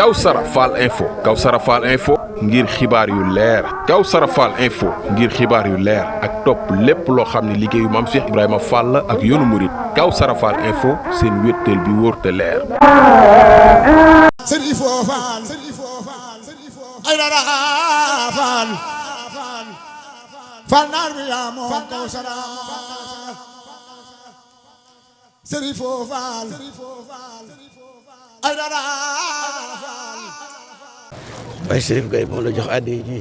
Kawsara Fall Info ngir xibaar yu leer Kawsara Fall Info ngir xibaar yu leer ak topp lépp loo xam ne liggéeyu Maam Cheikh Ibrahima Fall ak yoonu murit Kawsara Fall Info seen wéttal bi wóor te leer. waaye Serif Gueye moo la jox addi ji.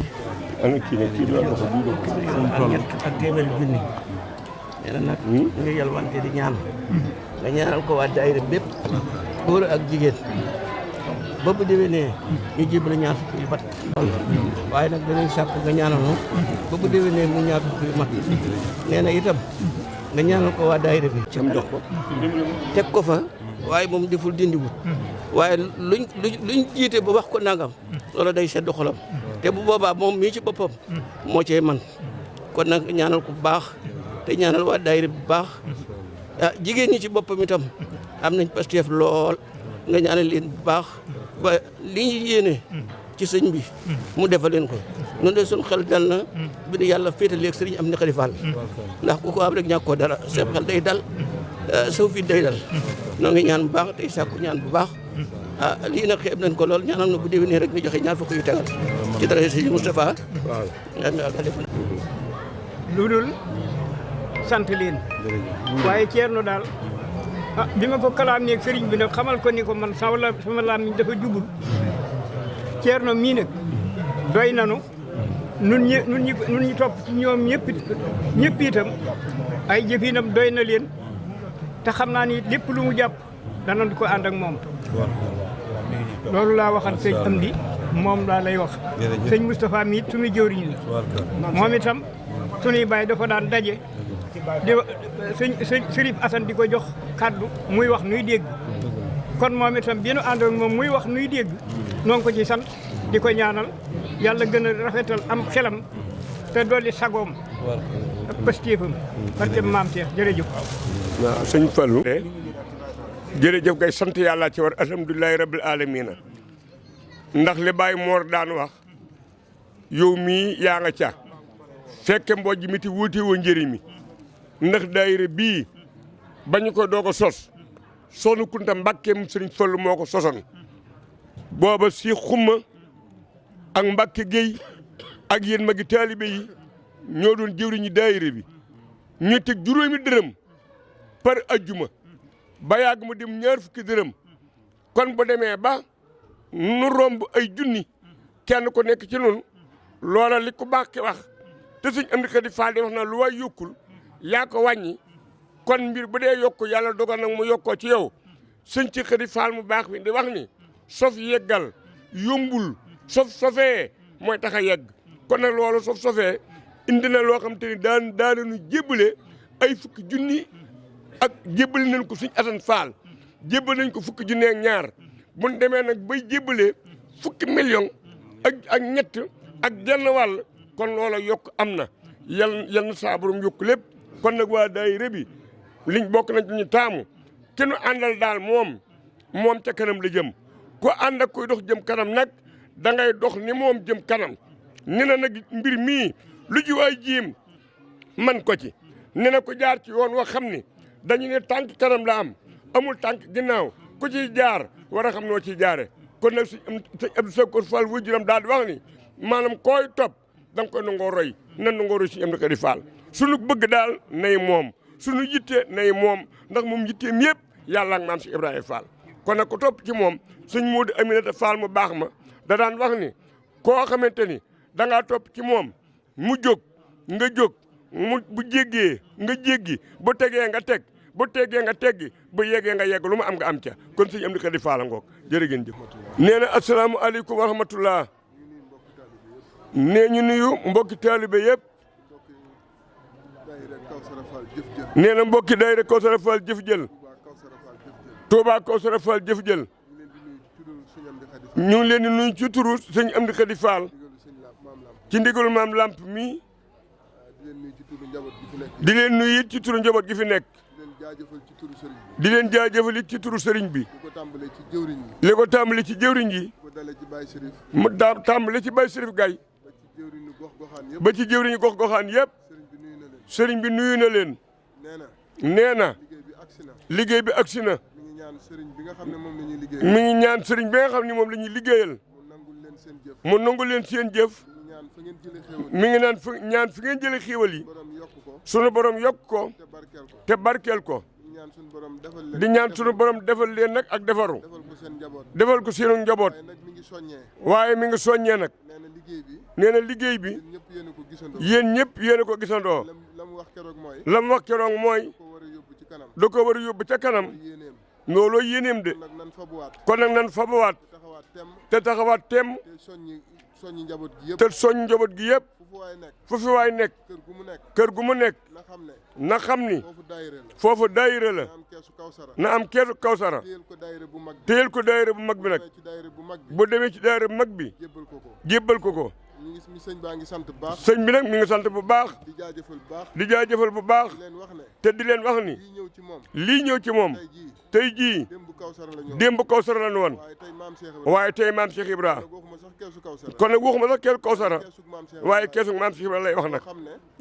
am na kii loolu dafa jiw ak téeméeri junni. nee na nag nga yalwante di ñaan. nga ñaanal ko waa daayira bépp. góor ak jigéen. ba bu déwénee ñu jébal ñaar fukki yu mat. waaye nag danañ sàkk nga ñaanal moom. ba bu déwénee mu ñaar fukki yu mat. nee na itam nga ñaanal ko waa daayira bi. cam jox ko teg ko fa. waaye moom deful dindiwut. waaye luñ jiite ba wax ko nangam. loolu day sedd xolam. te bu boobaa moom mii ci boppam. moo cee man kon nag ñaanal ko bu baax. te ñaanal waa daayira bu baax. ah jigéen ñi ci boppam itam am nañ pasteef lool nga ñaanal leen bu baax. ba li ñu yéene ci sëñ bi mu defal leen ko. noonu de suñu xel dal na. bi nu yàlla féetaleeg sëriñ am na xalifaal. ndax ku ko am rek ñàkk koo dara seen xel day dal. saw fi day dal. noo ngi ñaan bu baax tey sàkku ñaan bu baax. lii nag xeeb nañ ko lool ñaanal na bu déwénee rek ñu joxe ñaar fukk yu tegal ci dara sëñ Moustapha. waaw. lu dul sant leen. waaye Thierno daal bi ma ko kalaam neeg sëriñ bi nag xamal ko ni ko man sama làmmiñ dafa jubul. Thierno mii nag doy nanu nun ñi topp ci ñoom ñëpp itam ay jëfinam doy na leen. te xam naa ni lépp lu mu jàpp danañ ko ànd ak moom. loolu laa waxal sëñ Amdi moom laa lay wax. sëñ Moustapha mi it suñu jëwriñ la. moom itam suñuy baay dafa daan daje. di sëñ Sërif Assane di ko jox kaddu muy wax nuy dégg. kon moom itam bi nu ànd ak moom muy wax nuy dégg. noo ngi ko ci sant di ko ñaanal yàlla gën a rafetal am xelam te dolli sagoom. ak pastéefam. parce que maam Cheikh jërëjëf. waaw sëñ Fallou. jërëjëf ngay sant yàlla ci war alhamdulilahi rabbil alamina ndax li Baye Mor daan wax yow mii yaa nga ca fekke mbojj mi ti wuute woo njëriñ mi ndax daayira bii bañu ko doog a sos Soxna Kunta Mbàkkeem sëriñ Fallou moo ko sosoon booba si xumma ak Mbàkke Géy ak yéen magi taalibe yi ñoo doon jëwriñu daayira bi ñu teg juróomi dërëm par ajjuma ba yàgg mu dem ñaar fukki dërëm kon bu demee ba nu romb ay junni kenn ku nekk ci nun loola li ku baax ki wax te suñ am di xadi faal di wax na lu waay yokkul yaa ko wàññi kon mbir bu dee yokku yàlla dogal nag mu yokkoo ci yow suñ ci xadi faal mu baax bi di wax ni sof yeggal yombul sofee mooy tax a yegg kon nag loolu sofee indi na loo xam te ni daananu jébbale ay fukki junni ak jébbal nañ ko suñ Assane Fall jébbal nañ ko fukki junni ak ñaar buñ demee nag bay jébbalee fukki million ak ñett ak genn wàll kon loola yokk am na yal na saa borom yokk lépp kon nag waa daayira bi liñ bokk nañ ci ñu taamu ki nu àndal daal moom ca kanam la jëm ku ànd ak koy dox jëm kanam nag da ngay dox ni moom jëm kanam ni na nag mbir mii lu ji waay jiim man ko ci ni na ko jaar ci yoon wa xam ni dañu ne tànk kanam la am amul tànk ginnaaw ku ciy jaar war a xam noo ciy jaare kon nag sëñ Abdou Sakor Fall wujuram daal di wax ni maanaam koy topp da nga koy nangoo roy nan nangoo roy sëñ Amdi Khady Fall sunu bëgg daal nay moom sunu yitte nay moom ndax moom yitteem yëpp yàlla ak maam si Ibrahima Fall kon nag ko topp ci moom sëñ Modou Aminata Fall mu baax ma da daan wax ni koo xamante ni da ngaa topp ci moom mu jóg nga jóg mu bu jéggee nga jéggi bu tegee nga teg bu teggee nga teggi bu yeggee nga yegg lu ma am nga am ca kon sëñ Amdi Khady Fall ngoog jërë ngeen jëf. nee na asalaamaaleykum wa rahmatullah nee ñu nuyu mbokki taalibe yëpp nee na mbokki daayira Kawsara Fall jëf jël Touba Kawsara Fall jëf jël ñu ngi leen di nuyu ci turu sëñ Amdi Khady Fall ci ndigalu maam lamp mi di leen nuyu it ci turu njaboot gi fi nekk jaajëfal ci turu sëriñ bi. di leen jaajëfal ci turu sëriñ bi. li ko tàmbalee ci jëwriñ yi. li ko tàmbalee ci jëwriñ yi. ko dalee ci Baye Chérif. mu tàmbalee ci Baye Chérif Gaye. ba ci jëwriñu gox-goxaan yëpp. ba ci jëwriñu gox-goxaan yëpp. sëriñ bi nuyu na leen. nee na. liggéey bi agsi na. mi ngi ñaan sëriñ bi nga xam ne moom la ñuy liggéeyal. mi ngi ñaan sëriñ bi nga xam ne moom la ñuy liggéeyal. mu nangul leen seen jëf. mi ngi naan ñaan fi ngeen jëlee xéewal yi. sunu borom yokk ko. te barkeel ko. di ñaan sunu borom defal leen nag ak defaru. defal ko seenu njaboot. waaye mi ngi soññee nag. nee na liggéey bi. yéen ñëpp yéen a ko gisandoo. la mu wax keroog mooy. da ko war a yóbbu ca kanam. looloo yéeneem de. kon nag nan fabuwaat. te taxawaat tem. te soññ njaboot gi yëpp. fu fi waay nekk. kër gu mu nekk. na xam ni. foofu daayira la. na am keesu kawsara. téyel ko daayira bu mag bi nag. bu demee ci daayira bu mag bi. jébbal ko ko. sëñ baa ngi sant bu baax. sëñ bi nag mi ngi sant bu baax. di jaajëfal bu baax. di jaajëfal bu baax. te di leen wax ni. lii ñëw ci moom. tey jii. démb kawsara la ñu woon. waaye tey maam Cheikh Ibra. kon nag waxuma sax keesu kawsara. waaye keesu maam Cheikh Ibra lay wax nag.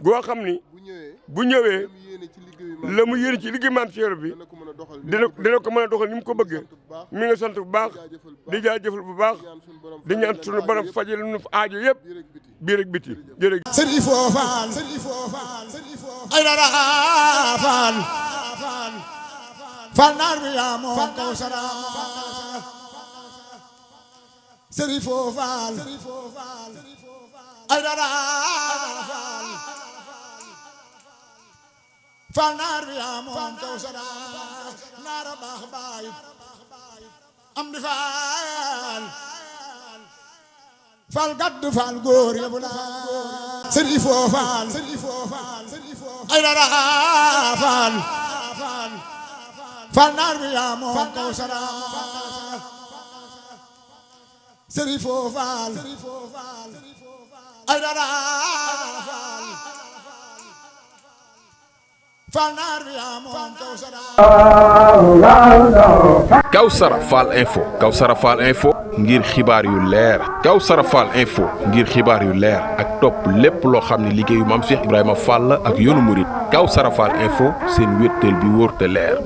goo xam ni. bu ñëwee. la mu yéene ci liggéey maam Cheikh bi. dina ko mën a doxal ni mu ko bëggee. mi ngi sant bu baax. di jaajëfal bu baax. di ñaan sunu borom fajal nu aajo yëpp. biir ak biti jërëjëf. sëriñ Fofaan ay dara Faan Faan naar bi yaa moom Kawsara sëriñ Fofaan ay dara Faan naar bi yaa moom Kawsara naara baax baay am di Faan fal gaddu fal góor yëpp naa sëriñ Fofaan ay dara Faan fal naar bi yaa moom Kawsara sëriñ Fofaan ay dara fal naar bi yaa moom Kawsara. Kawsara Fall Info. Kawsara Fall Info ngir xibaar yu leer. Kawsara Fall Info ngir xibaar yu leer ak topp lépp loo xam ne liggéeyu maam Cheikh Ibrahima Fall ak yoonu murit. Kawsara Fall Info seen wéttal bi wóor te leer.